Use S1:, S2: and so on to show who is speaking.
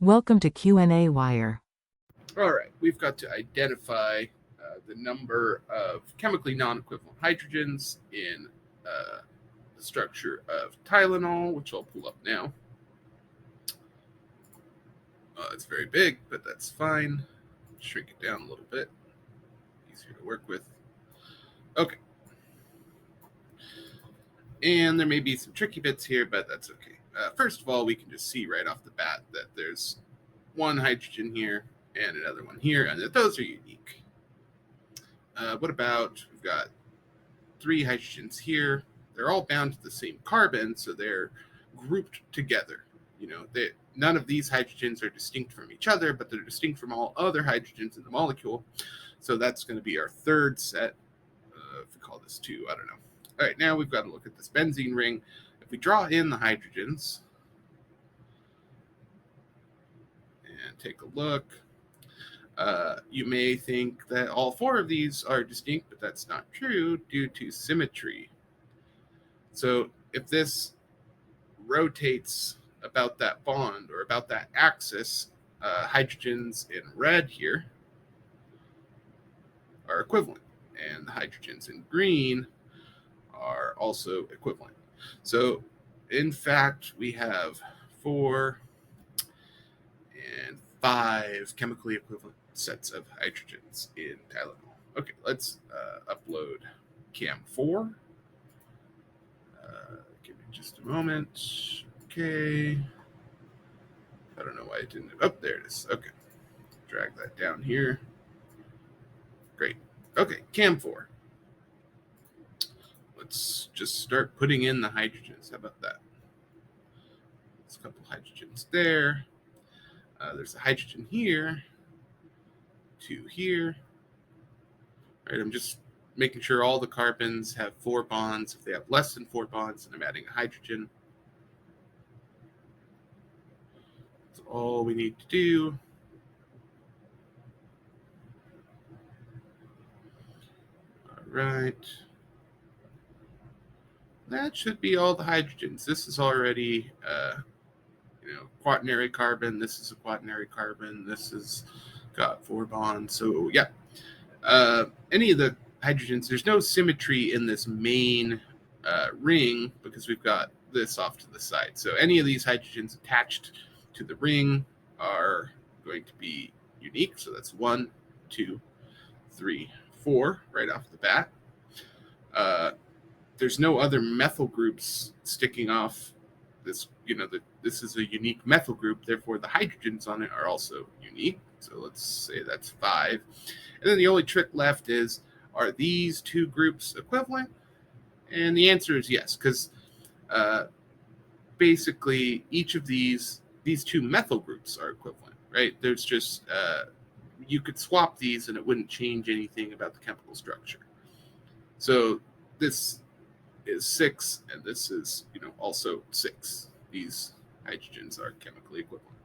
S1: Welcome to qnawire.
S2: All right, we've got to identify the number of chemically non-equivalent hydrogens in the structure of Tylenol, which I'll pull up now. It's very big, but that's fine. Shrink it down a little bit. Easier to work with. Okay. And there may be some tricky bits here, but that's okay. First of all, we can just see right off the bat that there's one hydrogen here and another one here, and that those are unique. What about, we've got 3 hydrogens here. They're all bound to the same carbon, so they're grouped together. None of these hydrogens are distinct from each other, but they're distinct from all other hydrogens in the molecule. So that's going to be our third set. If we call this 2, I don't know. All right, now we've got to look at this benzene ring. If we draw in the hydrogens and take a look, you may think that all 4 of these are distinct, but that's not true due to symmetry. So if this rotates about that bond or about that axis, hydrogens in red here are equivalent, and the hydrogens in green are also equivalent. So in fact, we have 4 and 5 chemically equivalent sets of hydrogens in Tylenol. Okay, let's upload Camphor. Give me just a moment. Okay. I don't know why it didn't. Oh, there it is. Okay. Drag that down here. Great. Okay, Camphor. Let's just start putting in the hydrogens. How about that? There's a couple hydrogens there. There's a hydrogen here. 2 here. All right, I'm just making sure all the carbons have 4 bonds. If they have less than 4 bonds, then I'm adding a hydrogen. That's all we need to do. All right. That should be all the hydrogens. This is already, quaternary carbon. This is a quaternary carbon. This has got 4 bonds. So yeah, any of the hydrogens, there's no symmetry in this main ring because we've got this off to the side. So any of these hydrogens attached to the ring are going to be unique. So that's 1, 2, 3, 4 right off the bat. There's no other methyl groups sticking off this. This is a unique methyl group. Therefore, the hydrogens on it are also unique. So let's say that's 5. And then the only trick left is, are these 2 groups equivalent? And the answer is yes, because basically each of these 2 methyl groups are equivalent, right? There's just, you could swap these and it wouldn't change anything about the chemical structure. So this is 6, and this is, also 6. These hydrogens are chemically equivalent.